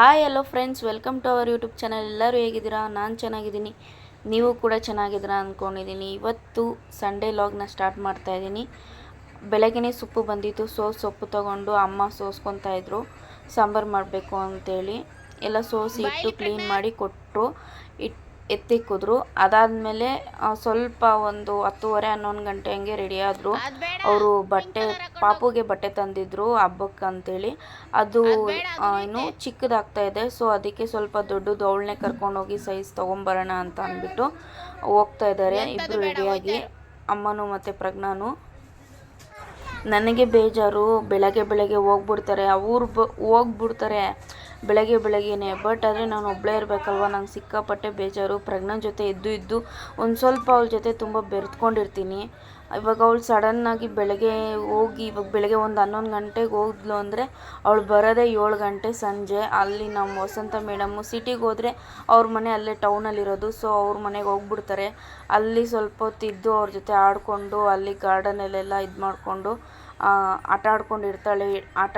Hi hello friends, welcome to our YouTube channel. ಎಲ್ಲರೂ ಹೇಗಿದ್ದೀರಾ? ನಾನು ಚೆನ್ನಾಗಿದ್ದೀನಿ, ನೀವು ಕೂಡ ಚೆನ್ನಾಗಿದ್ದೀರಾ ಅಂದ್ಕೊಂಡಿದ್ದೀನಿ. ಇವತ್ತು ಸಂಡೇ ಲಾಗ್ನ ಸ್ಟಾರ್ಟ್ ಮಾಡ್ತಾಯಿದ್ದೀನಿ. ಬೆಳಗ್ಗೆನೇ ಸೊಪ್ಪು ಬಂದಿತ್ತು, ಸೊಪ್ಪು ತೊಗೊಂಡು ಅಮ್ಮ ಸೋಸ್ಕೊತಾಯಿದ್ರು ಸಾಂಬಾರು ಮಾಡಬೇಕು ಅಂತೇಳಿ. ಎಲ್ಲ ಸೋಸಿ ಇಟ್ಟು ಕ್ಲೀನ್ ಮಾಡಿ ಕೊಟ್ಟರು, ಎತ್ತಿಕ್ಕಿದ್ರು. ಅದಾದಮೇಲೆ ಸ್ವಲ್ಪ ಒಂದು 10:30 11 ಗಂಟೆ ಹಂಗೆ ರೆಡಿ ಆದರು. ಅವರು ಪಾಪುಗೆ ಬಟ್ಟೆ ತಂದಿದ್ರು ಹಬ್ಬಕ್ಕೆ ಅಂತೇಳಿ. ಅದು ಏನು ಚಿಕ್ಕದಾಗ್ತಾ ಇದೆ, ಸೊ ಅದಕ್ಕೆ ಸ್ವಲ್ಪ ದೊಡ್ಡದು ಅವಳನ್ನೇ ಕರ್ಕೊಂಡೋಗಿ ಸೈಜ್ ತೊಗೊಂಬರೋಣ ಅಂತ ಅಂದ್ಬಿಟ್ಟು ಹೋಗ್ತಾ ಇದ್ದಾರೆ ಇಬ್ಬರು ರೆಡಿಯಾಗಿ, ಅಮ್ಮನೂ ಮತ್ತು ಪ್ರಜ್ಞಾನು. ನನಗೆ ಬೇಜಾರು, ಬೆಳಗ್ಗೆ ಹೋಗ್ಬಿಡ್ತಾರೆ, ಹೋಗ್ಬಿಡ್ತಾರೆ ಬೆಳಗ್ಗೆನೇ. ಬಟ್ ಆದರೆ ನಾನು ಒಬ್ಬಳೇ ಇರಬೇಕಲ್ವ, ನಂಗೆ ಸಿಕ್ಕಾಪಟ್ಟೆ ಬೇಜಾರು. ಪ್ರಜ್ಞಾನ ಜೊತೆ ಇದ್ದು ಒಂದು ಸ್ವಲ್ಪ ಅವಳ ಜೊತೆ ತುಂಬ ಬೆರೆತ್ಕೊಂಡಿರ್ತೀನಿ. ಇವಾಗ ಅವಳು ಸಡನ್ನಾಗಿ ಇವಾಗ ಬೆಳಗ್ಗೆ ಒಂದು 11 ಗಂಟೆಗೆ ಹೋದ್ಲು ಅಂದರೆ ಅವಳು ಬರೋದೇ 7 ಗಂಟೆ ಸಂಜೆ. ಅಲ್ಲಿ ನಮ್ಮ ವಸಂತ ಮೇಡಮ್ಮು ಸಿಟಿಗೆ ಹೋದರೆ ಅವ್ರ ಮನೆ ಅಲ್ಲೇ ಟೌನಲ್ಲಿರೋದು, ಸೊ ಅವ್ರ ಮನೆಗೆ ಹೋಗ್ಬಿಡ್ತಾರೆ. ಅಲ್ಲಿ ಸ್ವಲ್ಪ ಹೊತ್ತು ಇದ್ದು ಅವ್ರ ಜೊತೆ ಆಡಿಕೊಂಡು ಅಲ್ಲಿ ಗಾರ್ಡನಲ್ಲೆಲ್ಲ ಇದು ಮಾಡಿಕೊಂಡು ಆಟ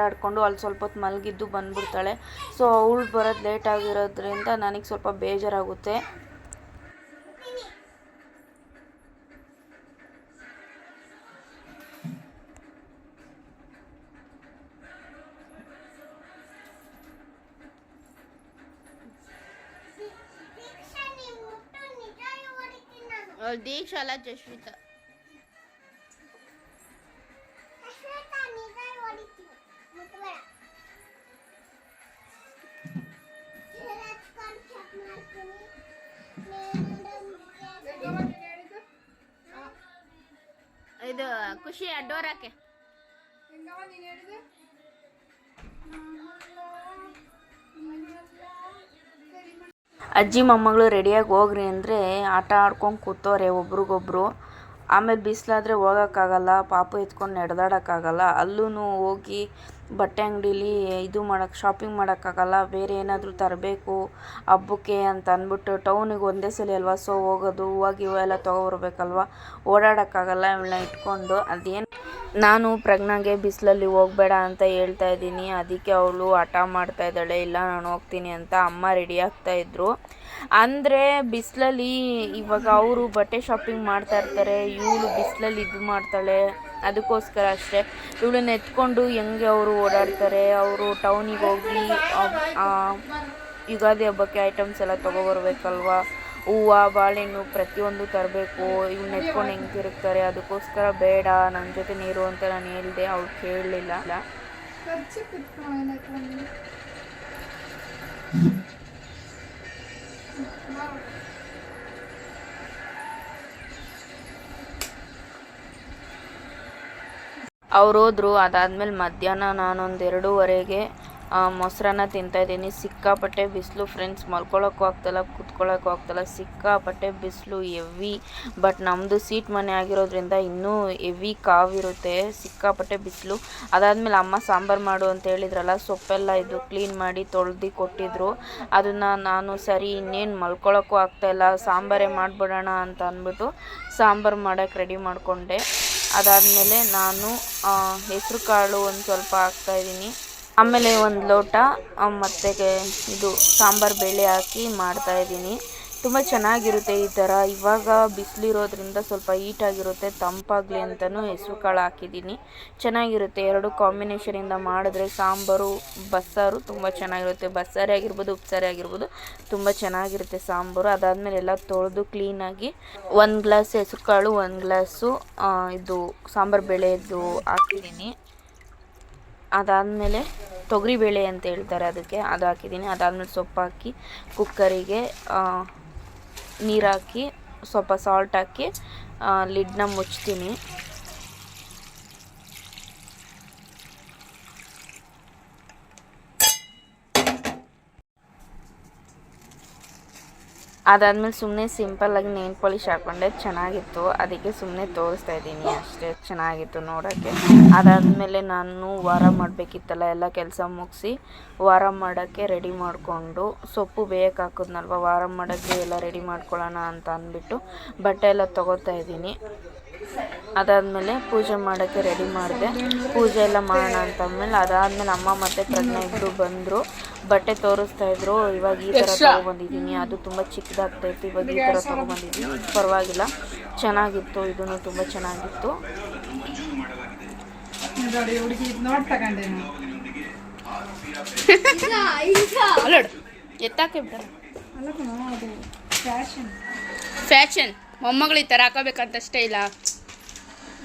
ಆಡ್ಕೊಂಡು ಅಲ್ಲಿ ಸ್ವಲ್ಪ ಹೊತ್ತು ಮಲಗಿದ್ದು ಬಂದುಬಿಡ್ತಾಳೆ. ಸೊ ಅವಳು ಬರೋದು ಲೇಟ್ ಆಗಿರೋದ್ರಿಂದ ನನಗೆ ಸ್ವಲ್ಪ ಬೇಜಾರಾಗುತ್ತೆ. ದೀಕ್ಷಾ ಅಲ್ಲ, ಜಶ್ವಿತಾ. ಇದು ಖುಷಿ ಅಡ್ಡೋರಾಕೆ ಅಜ್ಜಿ ಮೊಮ್ಮಗಳು ರೆಡಿಯಾಗಿ ಹೋಗ್ರಿ ಅಂದರೆ ಆಟ ಆಡ್ಕೊಂಡು ಕೂತವ್ರೆ ಒಬ್ರಿಗೊಬ್ರು. ಆಮೇಲೆ ಬಿಸಿಲಾದರೆ ಹೋಗೋಕ್ಕಾಗಲ್ಲ, ಪಾಪು ಎತ್ಕೊಂಡು ನಡೆದಾಡೋಕ್ಕಾಗಲ್ಲ. ಅಲ್ಲೂ ಹೋಗಿ ಬಟ್ಟೆ ಅಂಗಡೀಲಿ ಶಾಪಿಂಗ್ ಮಾಡೋಕ್ಕಾಗಲ್ಲ. ಬೇರೆ ಏನಾದರೂ ತರಬೇಕು ಹಬ್ಬಕ್ಕೆ ಅಂತ ಅಂದ್ಬಿಟ್ಟು ಟೌನಿಗೆ ಒಂದೇ ಸಲ ಅಲ್ವಾ, ಸೊ ಹೋಗೋದು ಹೂವು ಎಲ್ಲ ತೊಗೊಬರ್ಬೇಕಲ್ವ, ಓಡಾಡೋಕ್ಕಾಗಲ್ಲ ಇವಳನ್ನ ಇಟ್ಕೊಂಡು. ಅದೇನು ನಾನು ಪ್ರಜ್ಞಾಗೆ ಬಿಸಿಲಲ್ಲಿ ಹೋಗಬೇಡ ಅಂತ ಹೇಳ್ತಾ ಇದ್ದೀನಿ, ಅದಕ್ಕೆ ಅವಳು ಹಠ ಮಾಡ್ತಾ ಇದ್ದಾಳೆ, ಇಲ್ಲ ನಾನು ಹೋಗ್ತೀನಿ ಅಂತ. ಅಮ್ಮ ರೆಡಿ ಆಗ್ತಾಯಿದ್ರು. ಅಂದರೆ ಬಿಸಿಲಲ್ಲಿ ಇವಾಗ ಅವರು ಬಟ್ಟೆ ಶಾಪಿಂಗ್ ಮಾಡ್ತಾ ಇರ್ತಾರೆ, ಇವಳು ಬಿಸಿಲಲ್ಲಿ ಇದು ಮಾಡ್ತಾಳೆ. ಅದಕ್ಕೋಸ್ಕರ ಅಷ್ಟೇ ಇವಳನ್ನ ಎತ್ಕೊಂಡು ಹೆಂಗೆ ಅವರು ಓಡಾಡ್ತಾರೆ. ಅವರು ಟೌನಿಗೆ ಹೋಗಿ ಯುಗಾದಿ ಹಬ್ಬಕ್ಕೆ ಐಟಮ್ಸ್ ಎಲ್ಲ ತೊಗೊಬರ್ಬೇಕಲ್ವ, ಹೂವು ಬಾಳೆಹಣ್ಣು ಪ್ರತಿಯೊಂದು ತರಬೇಕು. ಇವನ್ನ ಎತ್ಕೊಂಡು ಹೆಂಗೆ ತಿರುಗ್ತಾರೆ, ಅದಕ್ಕೋಸ್ಕರ ಬೇಡ ನನ್ನ ಜೊತೆ ನೀರು ಅಂತ ನಾನು ಹೇಳಿದೆ. ಅವಳು ಕೇಳಲಿಲ್ಲ. ಅವ್ರು ಹೋದ್ರು. ಅದಾದಮೇಲೆ ಮಧ್ಯಾಹ್ನ ನಾನೊಂದು 2:30ಗೆ ಮೊಸರನ್ನ ತಿಂತಾಯಿದ್ದೀನಿ. ಸಿಕ್ಕಾಪಟ್ಟೆ ಬಿಸಿಲು ಫ್ರೆಂಡ್ಸ್, ಮಲ್ಕೊಳ್ಳೋಕ್ಕೂ ಆಗ್ತಾಯಿಲ್ಲ, ಕೂತ್ಕೊಳ್ಳೋಕ್ಕೂ ಆಗ್ತಾಯಿಲ್ಲ, ಸಿಕ್ಕಾಪಟ್ಟೆ ಬಿಸಿಲು ಹೆವಿ. ಬಟ್ ನಮ್ಮದು ಸೀಟ್ ಮನೆ ಆಗಿರೋದ್ರಿಂದ ಇನ್ನೂ ಹೆವಿ ಕಾವಿರುತ್ತೆ, ಸಿಕ್ಕಾಪಟ್ಟೆ ಬಿಸಿಲು. ಅದಾದಮೇಲೆ ಅಮ್ಮ ಸಾಂಬಾರು ಮಾಡು ಅಂತ ಹೇಳಿದ್ರಲ್ಲ, ಸೊಪ್ಪೆಲ್ಲ ಇದು ಕ್ಲೀನ್ ಮಾಡಿ ತೊಳೆದು ಕೊಟ್ಟಿದ್ರು. ಅದನ್ನು ನಾನು ಸರಿ ಇನ್ನೇನು ಮಲ್ಕೊಳ್ಳೋಕ್ಕೂ ಆಗ್ತಾಯಿಲ್ಲ, ಸಾಂಬಾರೇ ಮಾಡಿಬಿಡೋಣ ಅಂತ ಅಂದ್ಬಿಟ್ಟು ಸಾಂಬಾರು ಮಾಡೋಕ್ಕೆ ರೆಡಿ ಮಾಡಿಕೊಂಡೆ. ಅದಾದಮೇಲೆ ನಾನು ಹೆಸರು ಕಾಳು ಒಂದು ಸ್ವಲ್ಪ ಹಾಕ್ತಾಯಿದ್ದೀನಿ. ಆಮೇಲೆ ಒಂದು ಲೋಟ ಮತ್ತು ಇದು ಸಾಂಬಾರು ಬೇಳೆ ಹಾಕಿ ಮಾಡ್ತಾಯಿದ್ದೀನಿ. ತುಂಬ ಚೆನ್ನಾಗಿರುತ್ತೆ ಈ ಥರ. ಇವಾಗ ಬಿಸಿಲಿರೋದ್ರಿಂದ ಸ್ವಲ್ಪ ಹೀಟಾಗಿರುತ್ತೆ, ತಂಪಾಗಲಿ ಅಂತಲೂ ಹೆಸರು ಕಾಳು ಹಾಕಿದ್ದೀನಿ. ಚೆನ್ನಾಗಿರುತ್ತೆ. ಎರಡು ಕಾಂಬಿನೇಷನಿಂದ ಮಾಡಿದ್ರೆ ಸಾಂಬಾರು ಬಸ್ಸಾರು ತುಂಬ ಚೆನ್ನಾಗಿರುತ್ತೆ. ಬಸ್ಸಾರೇ ಆಗಿರ್ಬೋದು, ಉಪ್ಸಾರೇ ಆಗಿರ್ಬೋದು, ತುಂಬ ಚೆನ್ನಾಗಿರುತ್ತೆ ಸಾಂಬಾರು. ಅದಾದಮೇಲೆ ಎಲ್ಲ ತೊಳೆದು ಕ್ಲೀನಾಗಿ 1 ಗ್ಲಾಸ್ ಹೆಸರು ಕಾಳು, 1 ಗ್ಲಾಸು ಇದು ಸಾಂಬಾರು ಬೇಳೆದು ಹಾಕಿದ್ದೀನಿ. ಅದಾದಮೇಲೆ ತೊಗರಿಬೇಳೆ ಅಂತ ಹೇಳ್ತಾರೆ ಅದಕ್ಕೆ, ಅದು ಹಾಕಿದ್ದೀನಿ. ಅದಾದಮೇಲೆ ಸೊಪ್ಪು ಹಾಕಿ ಕುಕ್ಕರಿಗೆ ನೀರು ಹಾಕಿ ಸ್ವಲ್ಪ ಸಾಲ್ಟ್ ಹಾಕಿ ಲಿಡ್ನ ಮುಚ್ತೀನಿ. ಅದಾದಮೇಲೆ ಸುಮ್ಮನೆ ಸಿಂಪಲ್ಲಾಗಿ ನೇಲ್ ಪಾಲಿಶ್ ಹಾಕ್ಕೊಂಡೆ, ಚೆನ್ನಾಗಿತ್ತು. ಅದಕ್ಕೆ ಸುಮ್ಮನೆ ತೋರಿಸ್ತಾ ಇದ್ದೀನಿ ಅಷ್ಟೇ, ಚೆನ್ನಾಗಿತ್ತು ನೋಡೋಕ್ಕೆ. ಅದಾದಮೇಲೆ ನಾನು ವಾರ ಮಾಡಬೇಕಿತ್ತಲ್ಲ, ಎಲ್ಲ ಕೆಲಸ ಮುಗಿಸಿ ವಾರ ಮಾಡೋಕ್ಕೆ ರೆಡಿ ಮಾಡಿಕೊಂಡು, ಸೊಪ್ಪು ಬೇಯಕ್ಕೆ ಹಾಕಿದ್ನಲ್ವ, ವಾರ ಮಾಡೋಕ್ಕೆ ಎಲ್ಲ ರೆಡಿ ಮಾಡ್ಕೊಳ್ಳೋಣ ಅಂತ ಅಂದ್ಬಿಟ್ಟು ಬಟ್ಟೆ ಎಲ್ಲ ತೊಗೋತಾ ಇದ್ದೀನಿ. ಅದಾದಮೇಲೆ ಪೂಜೆ ಮಾಡೋಕ್ಕೆ ರೆಡಿ ಮಾಡಿದೆ. ಪೂಜೆ ಎಲ್ಲ ಮಾಡೋಣ ಅಂತಂದಮೇಲೆ ಅದಾದಮೇಲೆ ಅಮ್ಮ ಮತ್ತು ಪ್ರಜ್ಞಾ ಇಬ್ಬರು ಬಂದರು. ಬಟ್ಟೆ ತೋರಿಸ್ತಾ ಇದ್ರು. ಇವಾಗ ಈ ಥರ ತೊಗೊಬಂದಿದ್ದೀನಿ. ಅದು ತುಂಬ ಚಿಕ್ಕದಾಗ್ತಾ ಇತ್ತು, ಇವಾಗ ಈ ಥರ ತೊಗೊಬಂದಿದ್ದೀನಿ. ಇದು ಪರವಾಗಿಲ್ಲ, ಚೆನ್ನಾಗಿತ್ತು. ಇದೂ ತುಂಬ ಚೆನ್ನಾಗಿತ್ತು. ಎತ್ತಾಕೆ ಫ್ಯಾಷನ್ ಮೊಮ್ಮಗಳು ಈ ಥರ ಹಾಕೋಬೇಕಂತಷ್ಟೇ ಇಲ್ಲ.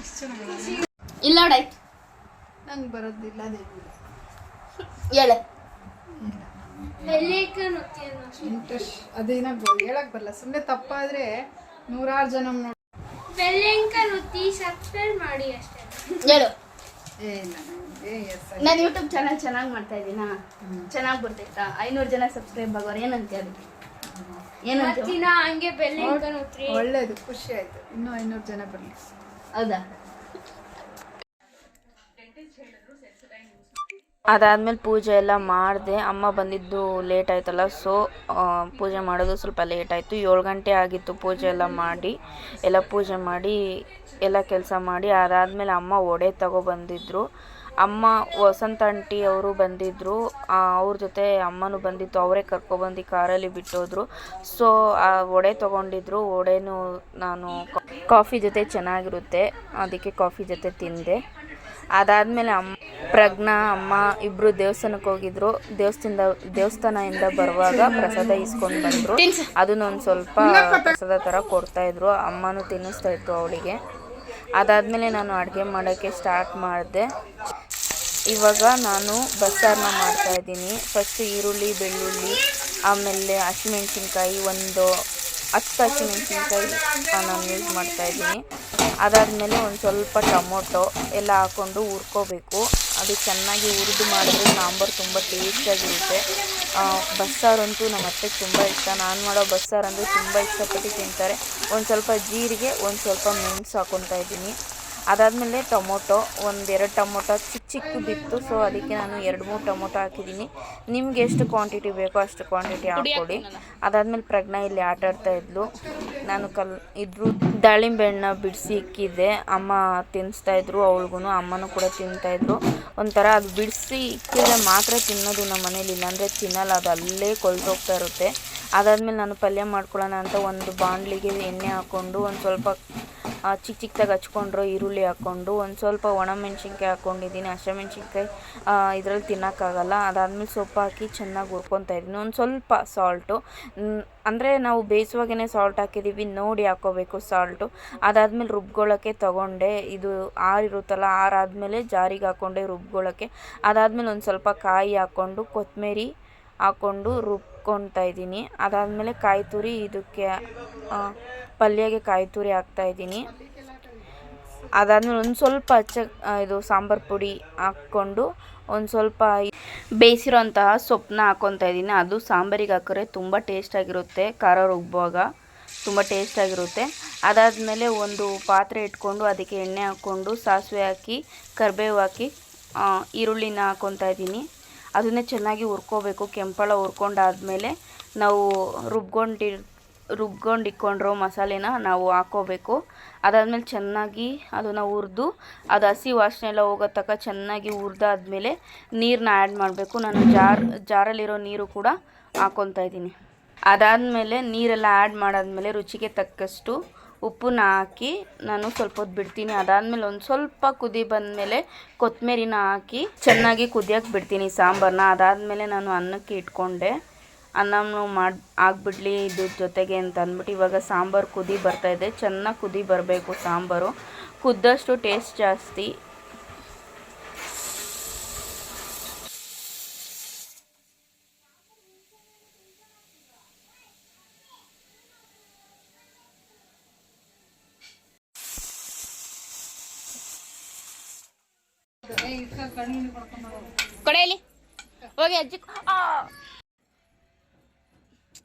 ಇಲ್ಲ ನೋಡಾಯ್ತು, ನಂಗೆ ಬರೋದಿಲ್ಲ ಹೇಳ ಇಂಟ್ರೆಸ್ಟ್ ಅದೇನ ಹೇಳಕ್ ಬರಲ್ಲ. ಸುಮ್ಮನೆ ತಪ್ಪಾದ್ರೆ 100 ಜನ ನೋಡಿ ಮಾಡಿ ಅಷ್ಟೇ ಹೇಳು. ಇಲ್ಲ ನಾನು ಯೂಟ್ಯೂಬ್ ಚಾನಲ್ ಚೆನ್ನಾಗಿ ಮಾಡ್ತಾ ಇದ್ದೀನಾ? ಚೆನ್ನಾಗಿ ಬರ್ತೈತಾ? 500 ಜನ ಸಬ್ಸ್ಕ್ರೈಬ್ ಆಗೋರು ಏನಂತ ಅದಕ್ಕೆ? ಏನಂತ ಹಂಗೆ ಒಳ್ಳೇದು, ಖುಷಿ ಆಯ್ತು. ಇನ್ನೂ 500 ಜನ ಬರಲಿ. ಹೌದಾ? ಅದಾದಮೇಲೆ ಪೂಜೆ ಎಲ್ಲ ಮಾಡಿದೆ. ಅಮ್ಮ ಬಂದಿದ್ದು ಲೇಟ್ ಆಯ್ತಲ್ಲ, ಸೊ ಪೂಜೆ ಮಾಡೋದು ಸ್ವಲ್ಪ ಲೇಟ್ ಆಯಿತು. 7 ಗಂಟೆ ಆಗಿತ್ತು ಪೂಜೆ ಎಲ್ಲ ಮಾಡಿ, ಎಲ್ಲ ಪೂಜೆ ಮಾಡಿ ಎಲ್ಲ ಕೆಲಸ ಮಾಡಿ. ಅದಾದಮೇಲೆ ಅಮ್ಮ ವಡೆ ತಗೊಬಂದಿದ್ರು. ಅಮ್ಮ ವಸಂತ ಆಂಟಿ ಅವರು ಬಂದಿದ್ದರು, ಅವ್ರ ಜೊತೆ ಅಮ್ಮನೂ ಬಂದಿತ್ತು. ಅವರೇ ಕರ್ಕೊಬಂದು ಕಾರಲ್ಲಿ ಬಿಟ್ಟೋದ್ರು. ಸೊ ಆ ವಡೆ ತೊಗೊಂಡಿದ್ರು. ವಡೆನೂ ನಾನು ಕಾಫಿ ಜೊತೆ ಚೆನ್ನಾಗಿರುತ್ತೆ, ಅದಕ್ಕೆ ಕಾಫಿ ಜೊತೆ ತಿಂದೆ. ಅದಾದಮೇಲೆ ಪ್ರಜ್ಞಾ ಅಮ್ಮ ಇಬ್ಬರು ದೇವಸ್ಥಾನಕ್ಕೆ ಹೋಗಿದ್ರು. ದೇವಸ್ಥಾನದಿಂದ ಬರುವಾಗ ಪ್ರಸಾದ ಇಸ್ಕೊಂಡು ಬಂದರು. ಅದನ್ನ ಒಂದು ಸ್ವಲ್ಪ ಪ್ರಸಾದ ಥರ ಕೊಡ್ತಾಯಿದ್ರು. ಅಮ್ಮನೂ ತಿನ್ನಿಸ್ತಾ ಇತ್ತು ಅವಳಿಗೆ. ಅದಾದಮೇಲೆ ನಾನು ಅಡುಗೆ ಮಾಡೋಕ್ಕೆ ಸ್ಟಾರ್ಟ್ ಮಾಡಿದೆ. ಇವಾಗ ನಾನು ಬಸ್ಸಾರನ್ನ ಮಾಡ್ತಾಯಿದ್ದೀನಿ. ಫಸ್ಟು ಈರುಳ್ಳಿ, ಬೆಳ್ಳುಳ್ಳಿ, ಆಮೇಲೆ ಹಸಿಮೆಣ್ಸಿನ್ಕಾಯಿ, ಒಂದು 10 ಹಸಿಮೆಣ್ಸಿನ್ಕಾಯಿ ನಾನು ಯೂಸ್ ಮಾಡ್ತಾಯಿದ್ದೀನಿ. ಅದಾದಮೇಲೆ ಒಂದು ಸ್ವಲ್ಪ ಟೊಮೊಟೊ ಎಲ್ಲ ಹಾಕ್ಕೊಂಡು ಹುರ್ಕೋಬೇಕು. ಅದು ಚೆನ್ನಾಗಿ ಹುರಿದು ಮಾಡಿದ್ರೆ ಸಾಂಬಾರು ತುಂಬ ಟೇಸ್ಟಾಗಿರುತ್ತೆ. ಬಸ್ಸಾರಂತೂ ನಮ್ಮ ಅತ್ತೆಗೆ ತುಂಬ ಇಷ್ಟ. ನಾನು ಮಾಡೋ ಬಸ್ಸಾರಂದರೆ ತುಂಬ ಇಷ್ಟಪಟ್ಟು ತಿಂತಾರೆ. ಒಂದು ಸ್ವಲ್ಪ ಜೀರಿಗೆ, ಒಂದು ಸ್ವಲ್ಪ ಮೆಣಸು ಹಾಕ್ಕೊತಾ ಇದ್ದೀನಿ. ಅದಾದಮೇಲೆ ಟೊಮೊಟೊ, 1-2 ಟೊಮೊಟೊ ಚಿಕ್ಕ ಬಿತ್ತು, ಸೊ ಅದಕ್ಕೆ ನಾನು 2-3 ಟೊಮೊಟೊ ಹಾಕಿದ್ದೀನಿ. ನಿಮ್ಗೆ ಎಷ್ಟು ಕ್ವಾಂಟಿಟಿ ಬೇಕೋ ಅಷ್ಟು ಕ್ವಾಂಟಿಟಿ ಹಾಕ್ಕೊಡಿ. ಅದಾದಮೇಲೆ ಪ್ರಜ್ಞಾ ಇಲ್ಲಿ ಆಟ ಆಡ್ತಾ ಇದ್ಲು. ನಾನು ದಾಳಿಂಬೆ ಹಣ್ಣು ಬಿಡಿಸಿ ಇಕ್ಕಿದ್ದೆ. ಅಮ್ಮ ತಿನ್ನಿಸ್ತಾಯಿದ್ರು, ಅವಳಿಗೂ ಅಮ್ಮನೂ ಕೂಡ ತಿಂತಾಯಿದ್ರು. ಒಂಥರ ಅದು ಬಿಡಿಸಿ ಇಕ್ಕಿದ್ರೆ ಮಾತ್ರ ತಿನ್ನೋದು ನಮ್ಮ ಮನೇಲಿ, ಇಲ್ಲಾಂದರೆ ತಿನ್ನಲ್ಲ, ಅದು ಅಲ್ಲೇ ಕೊಳ್ತೋಗ್ತಾ ಇರುತ್ತೆ. ಅದಾದಮೇಲೆ ನಾನು ಪಲ್ಯ ಮಾಡ್ಕೊಳ್ಳೋಣ ಅಂತ ಒಂದು ಬಾಣಲಿಗೆ ಎಣ್ಣೆ ಹಾಕ್ಕೊಂಡು ಒಂದು ಸ್ವಲ್ಪ ಚಿಕ್ಕದಾಗಿ ಹಚ್ಕೊಂಡ್ರು ಈರುಳ್ಳಿ ಹಾಕ್ಕೊಂಡು ಒಂದು ಸ್ವಲ್ಪ ಒಣಮೆಣ್ಸಿನ್ಕಾಯಿ ಹಾಕ್ಕೊಂಡಿದ್ದೀನಿ. ಹಸಿಮೆಣ್ಸಿನ್ಕಾಯಿ ಇದರಲ್ಲಿ ತಿನ್ನೋಕ್ಕಾಗಲ್ಲ. ಅದಾದಮೇಲೆ ಸೊಪ್ಪು ಹಾಕಿ ಚೆನ್ನಾಗಿ ಹುರ್ಕೊತಾ ಇದ್ದೀನಿ. ಒಂದು ಸ್ವಲ್ಪ ಸಾಲ್ಟು, ಅಂದರೆ ನಾವು ಬೇಯಿಸುವಾಗೇ ಸಾಲ್ಟ್ ಹಾಕಿದ್ದೀವಿ, ನೋಡಿ ಹಾಕ್ಕೋಬೇಕು ಸಾಲ್ಟು. ಅದಾದಮೇಲೆ ರುಬ್ಕೊಳ್ಳೋಕ್ಕೆ ತೊಗೊಂಡೆ. ಇದು ಆರಿರುತ್ತಲ್ಲ, ಆರಾದಮೇಲೆ ಜಾರಿಗೆ ಹಾಕ್ಕೊಂಡೆ ರುಬ್ಕೊಳ್ಳೋಕ್ಕೆ. ಅದಾದಮೇಲೆ ಒಂದು ಸ್ವಲ್ಪ ಕಾಯಿ ಹಾಕ್ಕೊಂಡು ಕೊತ್ತಂಬರಿ ಹಾಕ್ಕೊಂಡು ರುಬ್ಕೊತಾ ಇದ್ದೀನಿ. ಅದಾದಮೇಲೆ ಕಾಯಿ ತುರಿ, ಇದಕ್ಕೆ ಪಲ್ಯಗೆ ಕಾಯಿ ತುರಿ ಹಾಕ್ತಾಯಿದ್ದೀನಿ. ಅದಾದಮೇಲೆ ಒಂದು ಸ್ವಲ್ಪ ಇದು ಸಾಂಬಾರು ಪುಡಿ ಹಾಕ್ಕೊಂಡು ಒಂದು ಸ್ವಲ್ಪ ಬೇಯಿಸಿರೋಂತಹ ಸೊಪ್ಪನ್ನ ಹಾಕ್ಕೊತಾ ಇದ್ದೀನಿ. ಅದು ಸಾಂಬಾರಿಗೆ ಹಾಕಿದ್ರೆ ತುಂಬ ಟೇಸ್ಟಾಗಿರುತ್ತೆ, ಖಾರ ರುಬ್ಬುವಾಗ ತುಂಬ ಟೇಸ್ಟಾಗಿರುತ್ತೆ. ಅದಾದಮೇಲೆ ಒಂದು ಪಾತ್ರೆ ಇಟ್ಕೊಂಡು ಅದಕ್ಕೆ ಎಣ್ಣೆ ಹಾಕ್ಕೊಂಡು ಸಾಸಿವೆ ಹಾಕಿ ಕರಿಬೇವು ಹಾಕಿ ಈರುಳ್ಳಿನ ಹಾಕ್ಕೊತಾ ಇದ್ದೀನಿ. ಅದನ್ನೇ ಚೆನ್ನಾಗಿ ಹುರ್ಕೋಬೇಕು. ಕೆಂಪಳ ಹುರ್ಕೊಂಡಾದ್ಮೇಲೆ ನಾವು ರುಬ್ಕೊಂಡಿಟ್ಕೊಂಡಿರೋ ಮಸಾಲೆನ ನಾವು ಹಾಕ್ಕೋಬೇಕು. ಅದಾದಮೇಲೆ ಚೆನ್ನಾಗಿ ಅದನ್ನು ಹುರಿದು ಅದು ಹಸಿ ವಾಸನೆ ಎಲ್ಲ ಹೋಗೋ ತನಕ ಚೆನ್ನಾಗಿ ಹುರಿದಾದ್ಮೇಲೆ ನೀರನ್ನ ಆ್ಯಡ್ ಮಾಡಬೇಕು. ನಾನು ಜಾರಲ್ಲಿರೋ ನೀರು ಕೂಡ ಹಾಕ್ಕೊತಾ ಇದ್ದೀನಿ. ಅದಾದಮೇಲೆ ನೀರೆಲ್ಲ ಆ್ಯಡ್ ಮಾಡಾದ್ಮೇಲೆ ರುಚಿಗೆ ತಕ್ಕಷ್ಟು ಉಪ್ಪನ್ನ ಹಾಕಿ ನಾನು ಸ್ವಲ್ಪ ಹೊತ್ತು ಬಿಡ್ತೀನಿ. ಅದಾದಮೇಲೆ ಒಂದು ಸ್ವಲ್ಪ ಕುದಿ ಬಂದಮೇಲೆ ಕೊತ್ತಂಬರಿನ ಹಾಕಿ ಚೆನ್ನಾಗಿ ಕುದಿಯೋಕ್ಕೆ ಬಿಡ್ತೀನಿ ಸಾಂಬಾರನ್ನ. ಅದಾದಮೇಲೆ ನಾನು ಅನ್ನಕ್ಕೆ ಇಟ್ಕೊಂಡೆ. ಅನ್ನನೂ ಆಗಿಬಿಡ್ಲಿ ಇದ್ರ ಜೊತೆಗೆ ಅಂತ ಅಂದ್ಬಿಟ್ಟು ಇವಾಗ ಸಾಂಬಾರು ಕುದಿ ಬರ್ತಾಯಿದೆ. ಚೆನ್ನಾಗಿ ಕುದಿ ಬರಬೇಕು ಸಾಂಬಾರು, ಕುದ್ದಷ್ಟು ಟೇಸ್ಟ್ ಜಾಸ್ತಿ. ಕೊಡೆಯಲ್ಲಿ ಹೋಗಿ ಅಜ್ಜಿ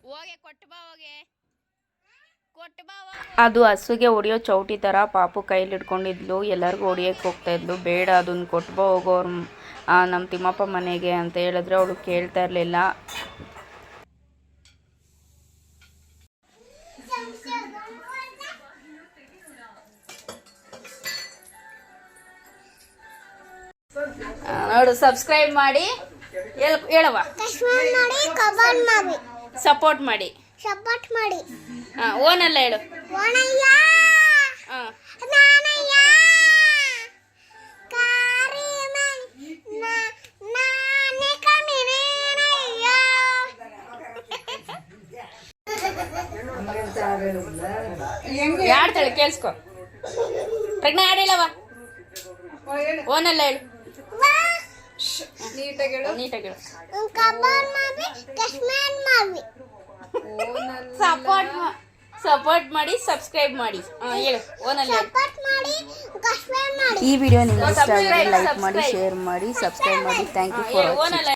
ಹೋಗಿ ಕೊಟ್ಟು ಬಾ, ಹೋಗಿ ಕೊಟ್ಟು ಬಾ. ಅದು ಹಸುಗೆ ಹೊಡಿಯೋ ಚೌಟಿ ಥರ ಪಾಪು ಕೈಲಿ ಹಿಡ್ಕೊಂಡಿದ್ಲು. ಎಲ್ಲರಿಗೂ ಹೊಡಿಯೋಕ್ಕೆ ಹೋಗ್ತಾಯಿದ್ಲು. ಬೇಡ ಅದನ್ನು ಕೊಟ್ಟು ಹೋಗೋರು ನಮ್ಮ ತಿಮ್ಮಪ್ಪ ಮನೆಗೆ ಅಂತ ಹೇಳಿದ್ರೆ ಅವಳು ಕೇಳ್ತಾ ಇರಲಿಲ್ಲ. ನೋಡು, ಸಬ್ಸ್ಕ್ರೈಬ್ ಮಾಡಿ ಹೇಳವ ಕಶ್ಮೀರ್ ಮಾಡಿ ಕಬಾನ್ ಮಾಡಿ ಸಪೋರ್ಟ್ ಮಾಡಿ ಸಪೋರ್ಟ್ ಮಾಡಿ ಓನಲ್ಲ ಹೇಳು ಒಣಯ್ಯ ಹಾಂ ನಾನಯ್ಯ ಕಾರಿಮನ್ ನಾನೇ ಕಮಿನೇನಯ್ಯ ಯಾಡ್ತಾಳೆ ಕೇಳಿಸ್ಕೊ ಪ್ರಜ್ಞಾ ಯಾರು ಹೇಳವ ಓನಲ್ಲ ಹೇಳು ನೀಟಾಗಿ ಹೇಳು. ನೀಟಾಗಿ ಹೇಳು ಕಬಾನ್ ಮಾಡಿ ಕಶ್ಮೀರ್ ಮಾಡಿ ಸಪೋರ್ಟ್ ಮಾಡಿ ಸಬ್ಸ್ಕ್ರೈಬ್ ಮಾಡಿ ಹೇಳು ಓನಲ್ಲ ಹೇಳು ಸಪೋರ್ಟ್ ಮಾಡಿ ಕಶ್ಮೀರ್ ಮಾಡಿ ಈ ವಿಡಿಯೋ ನಿಮ್ಗೆ ಇಷ್ಟ ಆದರೆ ಲೈಕ್ ಮಾಡಿ ಶೇರ್ ಮಾಡಿ ಸಬ್ಸ್ಕ್ರೈಬ್ ಮಾಡಿ ಥ್ಯಾಂಕ್ ಯು ಫಾರ್ ವಾಚಿಂಗ್ ಓನಲ್ಲ